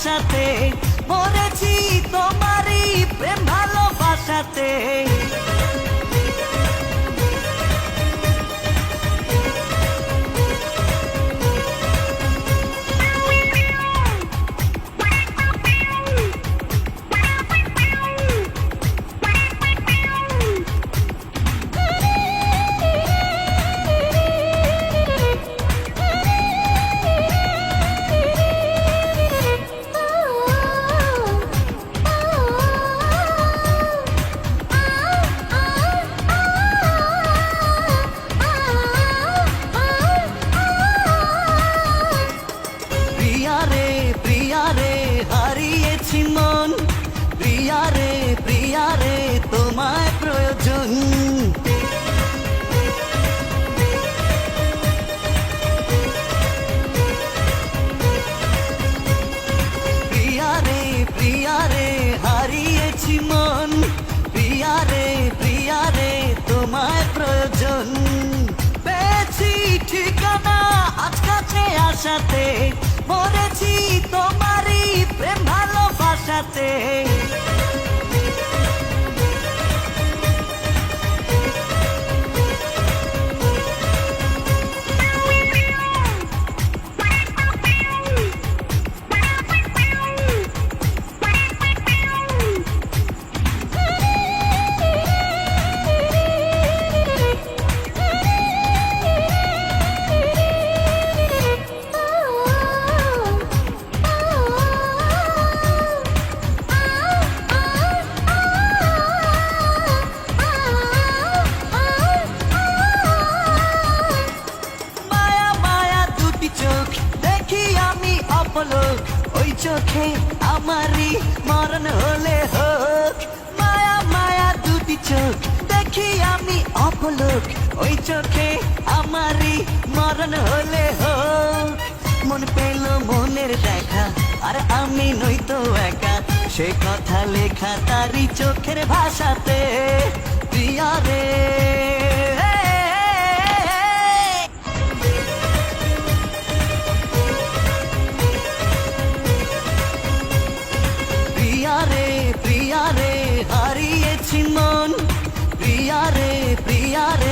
আশাতে মরেছি তোমারই প্রেম ভালোবাসাতে। হারিয়েছি মন, প্রিয়ারে প্রিয়ারে তোমায় প্রয়োজন। প্রিয়ারে প্রিয়ারে হারিয়েছি মন, প্রিয়ারে প্রিয়ারে তোমায় প্রয়োজন। পেয়েছি ঠিকানা আজ কাছে আসাতে, মরেছি তোমারই প্রেম ভালোবাসাতে। ওই চোখে আমারই মরণ হলে হোক, মায়া মায়া দুটি চোখ দেখি আমি অপলোক। ওই চোখে আমারই মরণ হলে হোক। মন পেল মনের দেখা, আর আমি নই তো একা, সে কথা লেখা তারই চোখের ভাষাতে। প্রিয়ারে প্রিয়ারে হারিয়েছি মন, প্রিয়ারে প্রিয়ারে